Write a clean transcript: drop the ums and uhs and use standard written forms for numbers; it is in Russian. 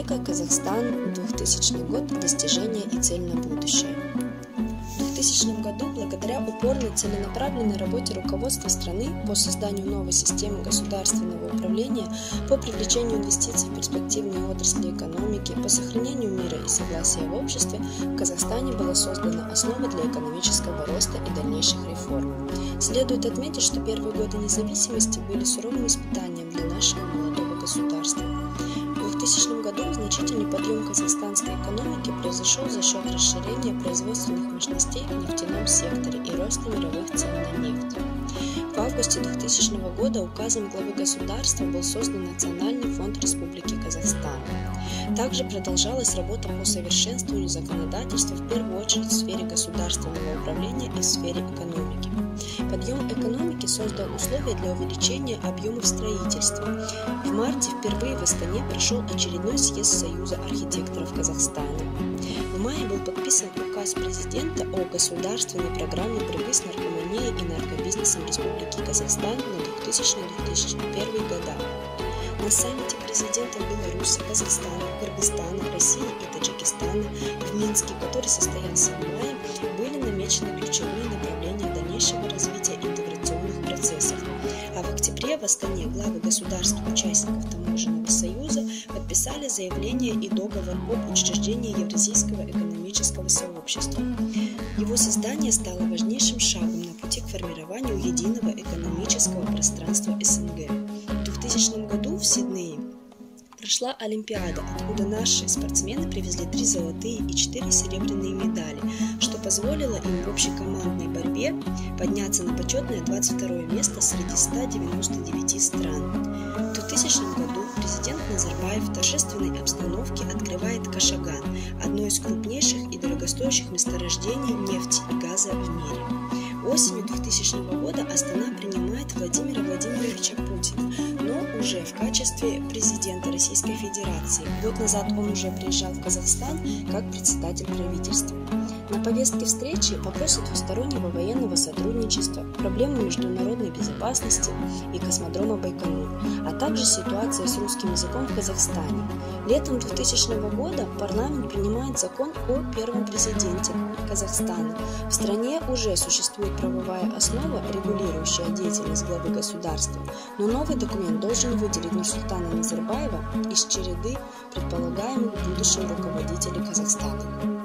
века, Казахстан, 2000 год, достижения и цель на будущее. В 2000 году, благодаря упорной целенаправленной работе руководства страны по созданию новой системы государственного управления, по привлечению инвестиций в перспективные отрасли экономики, по сохранению мира и согласия в обществе, в Казахстане была создана основа для экономического роста и дальнейших реформ. Следует отметить, что первые годы независимости были суровым испытанием для нашего молодого государства. В 2000 году значительный подъем казахстанской экономики произошел за счет расширения производственных мощностей в нефтяном секторе и роста мировых цен на нефть. В августе 2000 года указом главы государства был создан Национальный фонд Республики Казахстан. Также продолжалась работа по совершенствованию законодательства, в первую очередь в сфере государственного управления и в сфере экономики. Подъем экономики создал условия для увеличения объемов строительства. В марте впервые в Астане прошел очередной съезд Союза архитекторов Казахстана. В мае был подписан указ президента о государственной программе борьбы с наркоманией и наркобизнесом Республики Казахстан на 2000-2001 года. На саммите президентов Беларуси, Казахстана, Кыргызстана, России и Таджикистана в Минске, который состоялся в мае, были намечены ключевые направления дальнейшего развития интеграционных процессов. А в октябре в Астане главы государств-участников Таможенного союза подписали заявление и договор об учреждении Евразийского экономического сообщества. Его создание стало важнейшим шагом на пути к формированию единого экономического пространства СНГ. В 2000 году в Сиднее прошла Олимпиада, откуда наши спортсмены привезли 3 золотые и 4 серебряные медали, что позволило им в общекомандной борьбе подняться на почетное 22 место среди 199 стран. В 2000 году президент Назарбаев в торжественной обстановке открывает Кашаган, одно из крупнейших и дорогостоящих месторождений нефти и газа в мире. Осенью 2000 года Астана принимает Владимира Владимировича Путина, но уже в качестве президента Российской Федерации. Год назад он уже приезжал в Казахстан как председатель правительства. На повестке встречи вопросы двустороннего военного сотрудничества, проблемы международной безопасности и космодрома Байконур, а также ситуация с русским языком в Казахстане. Летом 2000 года парламент принимает закон о первом президенте Казахстана. В стране уже существует правовая основа, регулирующая деятельность главы государства, но новый документ должен выделить Нурсултана Назарбаева из череды предполагаемых будущих руководителей Казахстана.